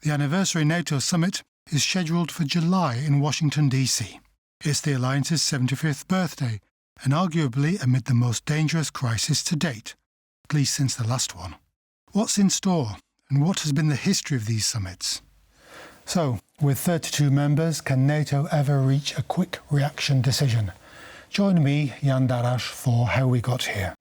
The anniversary NATO summit is scheduled for July in Washington, D.C. It's the alliance's 75th birthday, and arguably amid the most dangerous crisis to date, at least since the last one. What's in store, and what has been the history of these summits? So, with 32 members, can NATO ever reach a quick reaction decision? Join me, Jan Darasz, for how we got here.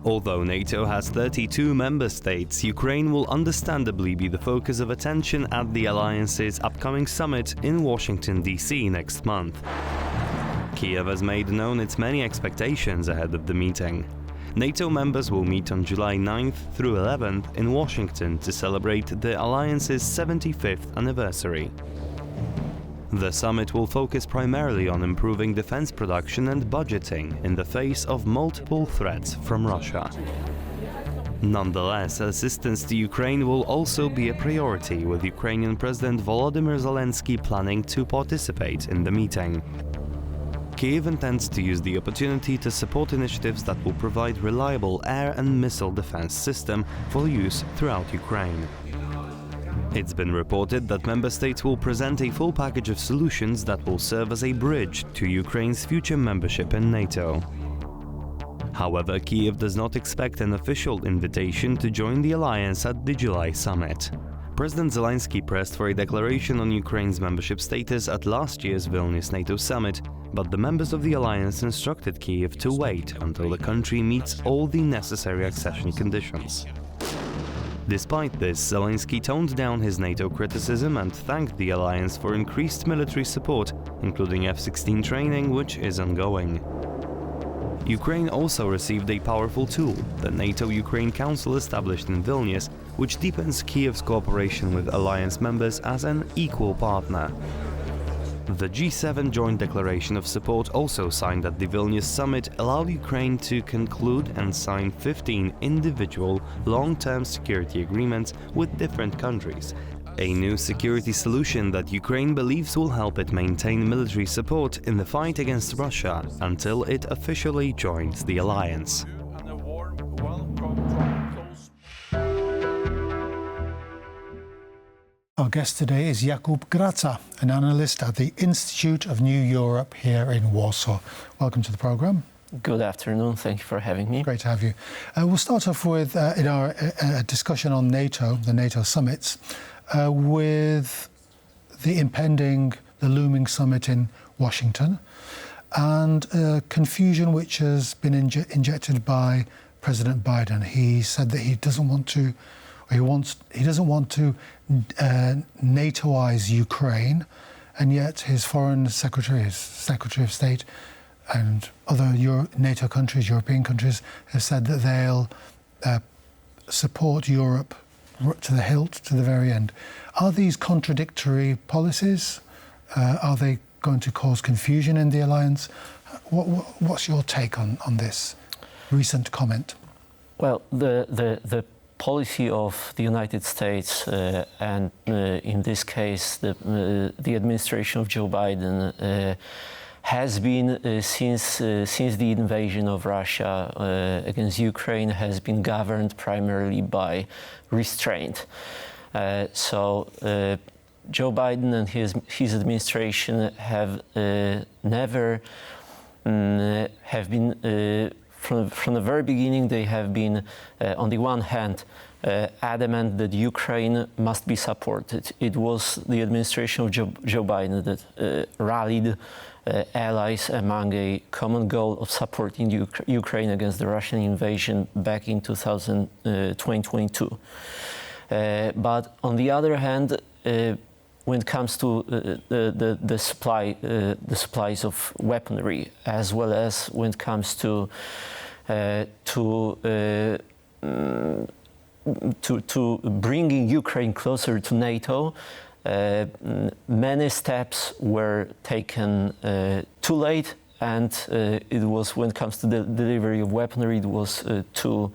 Although NATO has 32 member states, Ukraine will understandably be the focus of attention at the alliance's upcoming summit in Washington, D.C. next month. Kiev has made known its many expectations ahead of the meeting. NATO members will meet on July 9th through 11th in Washington to celebrate the alliance's 75th anniversary. The summit will focus primarily on improving defense production and budgeting in the face of multiple threats from Russia. Nonetheless, assistance to Ukraine will also be a priority, with Ukrainian President Volodymyr Zelensky planning to participate in the meeting. Kyiv intends to use the opportunity to support initiatives that will provide reliable air and missile defense system for use throughout Ukraine. It's been reported that member states will present a full package of solutions that will serve as a bridge to Ukraine's future membership in NATO. However, Kyiv does not expect an official invitation to join the alliance at the July summit. President Zelensky pressed for a declaration on Ukraine's membership status at last year's Vilnius NATO summit, but the members of the alliance instructed Kyiv to wait until the country meets all the necessary accession conditions. Despite this, Zelensky toned down his NATO criticism and thanked the alliance for increased military support, including F-16 training, which is ongoing. Ukraine also received a powerful tool, the NATO-Ukraine Council established in Vilnius, which deepens Kyiv's cooperation with alliance members as an equal partner. The G7 Joint Declaration of Support, also signed at the Vilnius summit, allowed Ukraine to conclude and sign 15 individual long-term security agreements with different countries, a new security solution that Ukraine believes will help it maintain military support in the fight against Russia until it officially joins the alliance. Our guest today is Jakub Graca, an analyst at the Institute of New Europe here in Warsaw. Welcome to the programme. Good afternoon. Thank you for having me. Great to have you. We'll start off with, in our discussion on NATO, the NATO summits, with the looming summit in Washington, and confusion which has been injected by President Biden. He said that he doesn't want to NATOize Ukraine, and yet his foreign secretary, his Secretary of State, and other NATO countries, European countries, have said that they'll support Europe to the hilt, to the very end. Are these contradictory policies? Are they going to cause confusion in the alliance? What's your take on this recent comment? Well, the policy of the United States and in this case the administration of Joe Biden has been since the invasion of Russia against Ukraine has been governed primarily by restraint. So Joe Biden and his administration have never have been from the very beginning. They have been on the one hand adamant that Ukraine must be supported. It was the administration of Joe Biden that rallied allies among a common goal of supporting Ukraine against the Russian invasion back in 2022. But on the other hand, when it comes to the supplies of weaponry, as well as when it comes to bringing Ukraine closer to NATO, many steps were taken too late, and it was, when it comes to the delivery of weaponry, it was too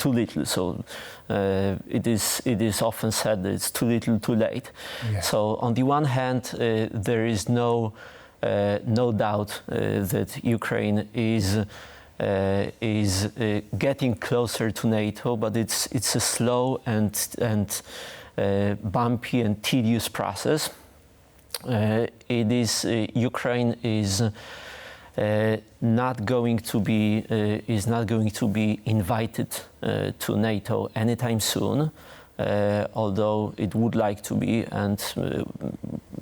little. So it is often said that it's too little, too late. Yeah. So on the one hand, there is no doubt that Ukraine is is getting closer to NATO, but it's a slow and bumpy and tedious process. Ukraine is not going to be invited to NATO anytime soon, although it would like to be, and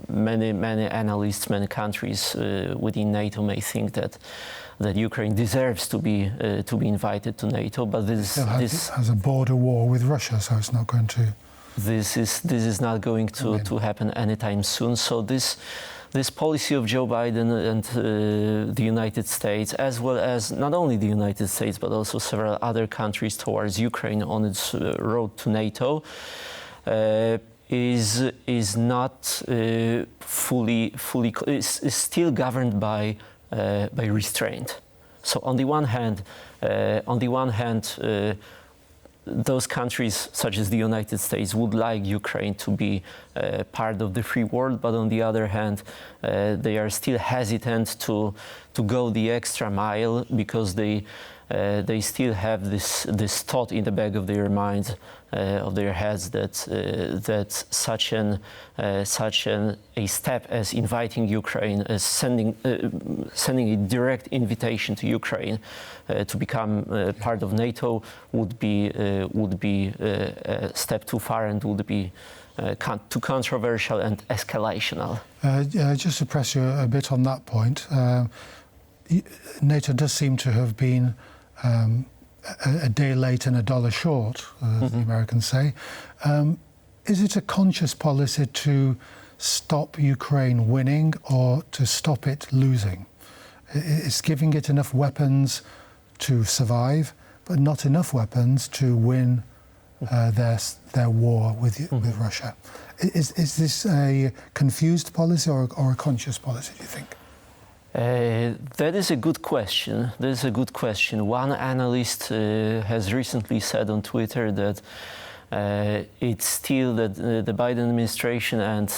many analysts, many countries within NATO may think that Ukraine deserves to be invited to NATO. But this has a border war with Russia, so it's not going to. This is not going to happen anytime soon. So this policy of Joe Biden and the United States, as well as not only the United States but also several other countries towards Ukraine on its road to NATO, is not fully is still governed by restraint. So on the one hand, those countries, such as the United States, would like Ukraine to be part of the free world, but on the other hand, they are still hesitant to go the extra mile because they still have this thought in the back of their minds, of their heads, that such a step as inviting Ukraine, as sending a direct invitation to Ukraine to become part of NATO would be a step too far and would be too controversial and escalational. Just to press you a bit on that point, NATO does seem to have been a day late and a dollar short, as the Americans say. Is it a conscious policy to stop Ukraine winning or to stop it losing? It's giving it enough weapons to survive, but not enough weapons to win their war with Russia. Is this a confused policy or a conscious policy, do you think? That is a good question. One analyst has recently said on Twitter that it's still that the Biden administration and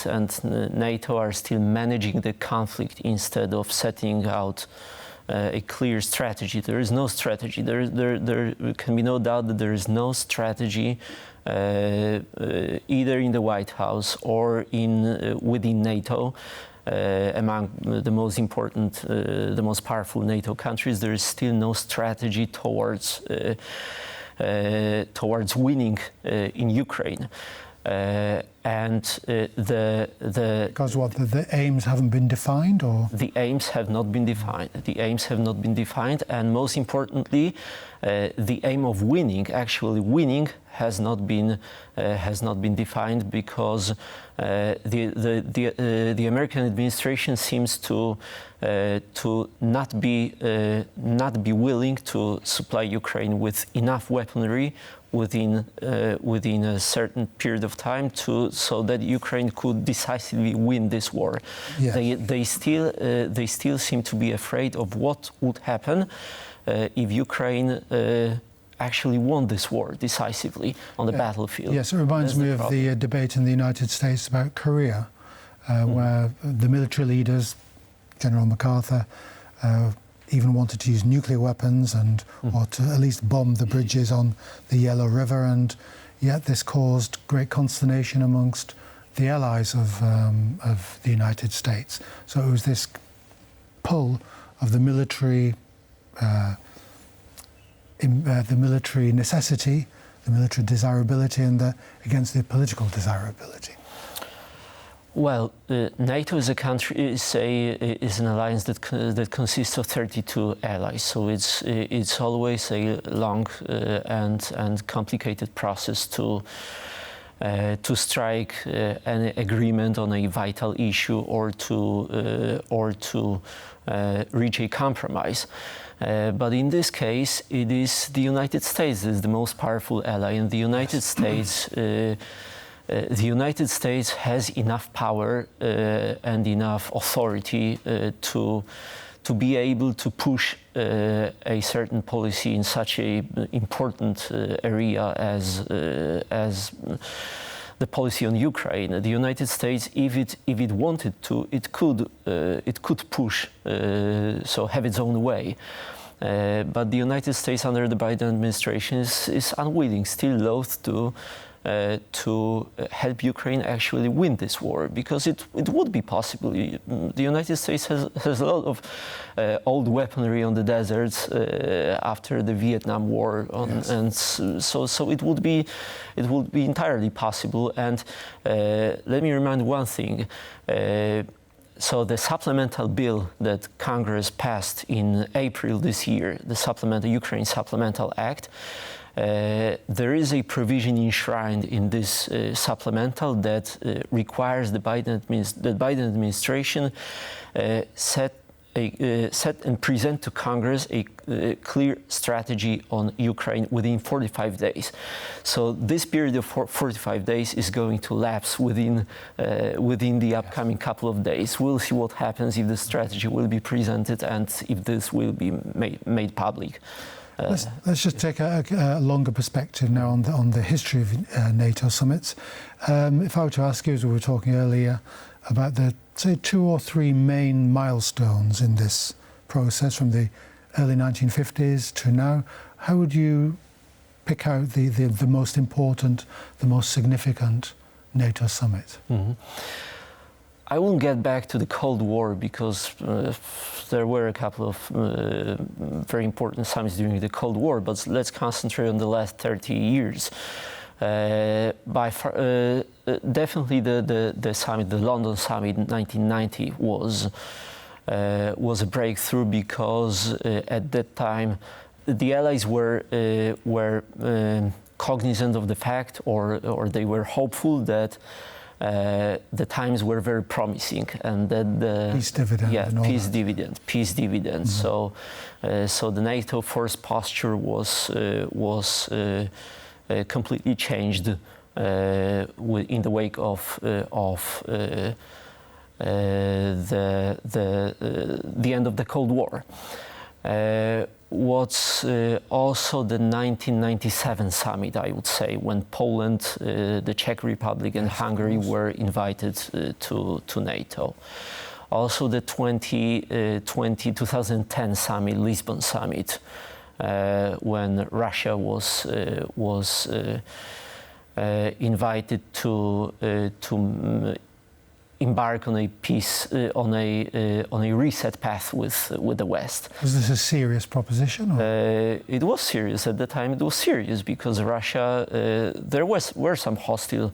NATO are still managing the conflict instead of setting out a clear strategy. There is no strategy. There can be no doubt that there is no strategy either in the White House or within NATO. Among the most important, the most powerful NATO countries, there is still no strategy towards winning in Ukraine. Because the aims haven't been defined, or the aims have not been defined. And most importantly, the aim of winning, actually winning, has not been defined, because the American administration seems to not be willing to supply Ukraine with enough weaponry within a certain period of time so that Ukraine could decisively win this war. Yes. They still seem to be afraid of what would happen if Ukraine actually won this war decisively on the battlefield. Yes, it reminds me of the debate in the United States about Korea, where the military leaders, General MacArthur, even wanted to use nuclear weapons or to at least bomb the bridges on the Yellow River, and yet this caused great consternation amongst the allies of the United States. So it was this pull of the military necessity, the military desirability, and against the political desirability. Well, NATO is an alliance that consists of 32 allies. So it's always a long and complicated process to strike an agreement on a vital issue or to reach a compromise. But in this case, it is the United States that is the most powerful ally, and the United States. The United States has enough power and enough authority to be able to push a certain policy in such an important area as the policy on Ukraine. The United States, if it wanted to, it could push, so have its own way. But the United States under the Biden administration is unwilling, still loath to help Ukraine actually win this war, because it would be possible. The United States has a lot of old weaponry on the deserts after the Vietnam War, Yes. and so it would be entirely possible. And let me remind one thing. So the supplemental bill that Congress passed in April this year, the Ukraine Supplemental Act, there is a provision enshrined in this supplemental that requires the Biden administration set and present to Congress a clear strategy on Ukraine within 45 days. So this period of 45 days is going to lapse within the upcoming couple of days. We'll see what happens, if the strategy will be presented and if this will be made public. Let's just take a longer perspective now on the history of NATO summits. If I were to ask you, as we were talking earlier, about the, say, 2 or 3 main milestones in this process from the early 1950s to now, how would you pick out the most important, the most significant NATO summit? Mm-hmm. I won't get back to the Cold War, because there were a couple of very important summits during the Cold War, but let's concentrate on the last 30 years. By far, definitely the summit, the London summit in 1990 was a breakthrough, because at that time the Allies were cognizant of the fact, or they were hopeful that the times were very promising, and that the peace dividend, peace dividend. Mm-hmm. So the NATO force posture was completely changed in the wake of the end of the Cold War. What's also the 1997 summit, I would say, when Poland, the Czech Republic, and Hungary were invited to NATO. Also the 2010 summit, Lisbon summit, when Russia was invited to embark on a peace, on a reset path with the West. Was this a serious proposition? It was serious at the time. It was serious because Russia. There were some hostile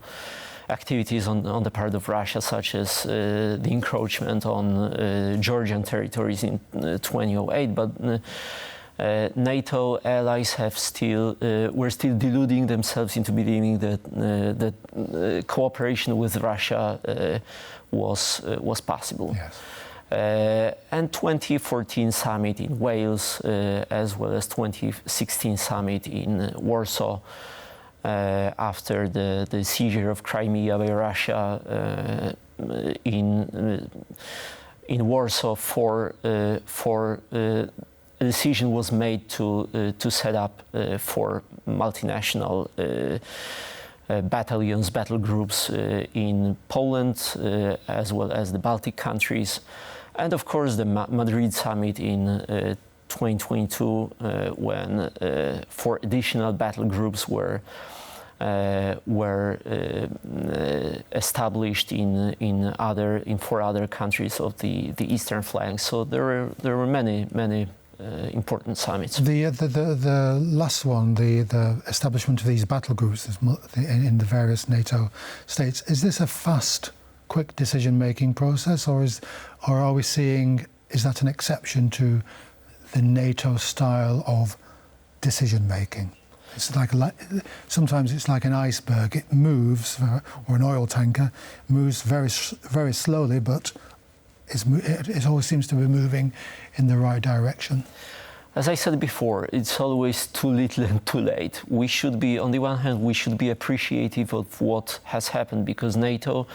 activities on the part of Russia, such as the encroachment on Georgian territories in 2008, but. NATO allies were still deluding themselves into believing that cooperation with Russia was possible. Yes. And 2014 summit in Wales, as well as 2016 summit in Warsaw, after the seizure of Crimea by Russia in Warsaw, a decision was made to set up 4 multinational battle groups in Poland, as well as the Baltic countries, and of course the Madrid summit in 2022, when 4 additional battle groups were established in 4 other countries of the eastern flank. So there were many important summits. The last one, the establishment of these battle groups in the various NATO states, is this a fast, quick decision-making process, or are we seeing, is that an exception to the NATO style of decision-making? It's like sometimes it's like an iceberg. It moves, or an oil tanker moves very slowly, but it always seems to be moving in the right direction. As I said before, it's always too little and too late. We should be, on the one hand, we should be appreciative of what has happened, because NATO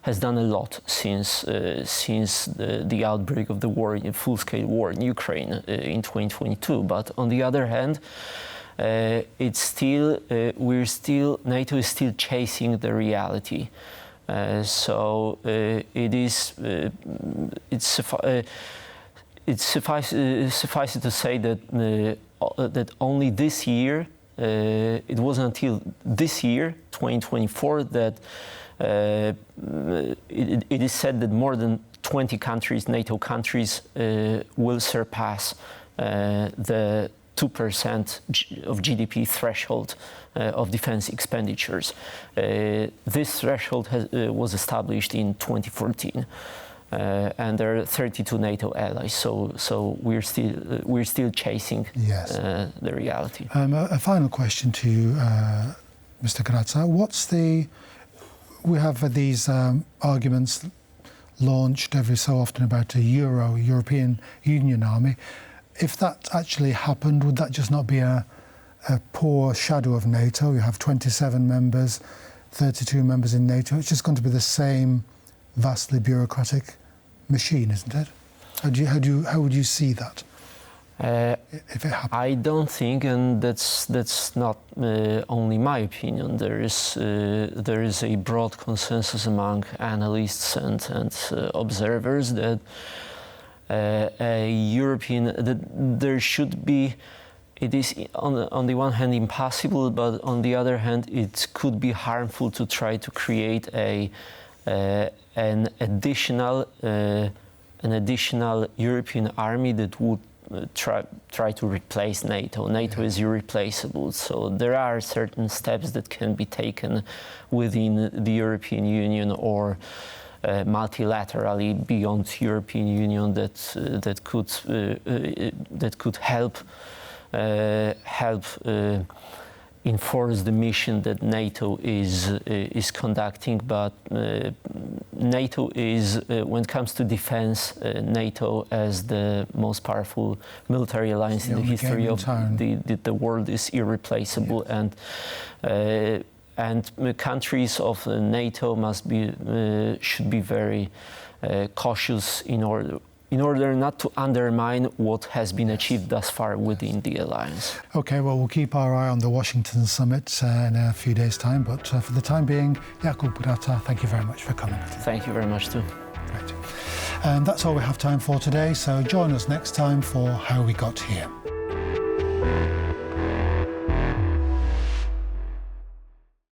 has done a lot since the outbreak of the war, a full-scale war in Ukraine in 2022. But on the other hand, NATO is still chasing the reality. It suffices to say that that only this year, it wasn't until this year, 2024, that it is said that more than 20 countries, NATO countries, will surpass the 2% of GDP threshold of defense expenditures. This threshold was established in 2014. And there are 32 NATO allies, so we're still chasing Yes. the reality. A final question to you, Mr. Grazza. We have these arguments launched every so often about a European Union army. If that actually happened, would that just not be a poor shadow of NATO? You have 27 members, 32 members in NATO. It's just going to be the same vastly bureaucratic machine, isn't it? How would you see that if it happened? I don't think, and that's not only my opinion. There is a broad consensus among analysts and observers that there should be. It is on the one hand impossible, but on the other hand, it could be harmful to try to create an additional European army that would try to replace NATO. NATO is irreplaceable, so there are certain steps that can be taken within the European Union or multilaterally beyond European Union that could help enforce the mission that NATO is conducting. But NATO is, when it comes to defense, NATO as the most powerful military alliance in the history of the world is irreplaceable. Yes. And countries of NATO should be very cautious in order not to undermine what has been achieved thus far within the alliance. Okay, well, we'll keep our eye on the Washington summit in a few days' time, but for the time being, Jakub Grazza, thank you very much for coming. Thank you very much too. Great. And that's all we have time for today, so join us next time for How We Got Here.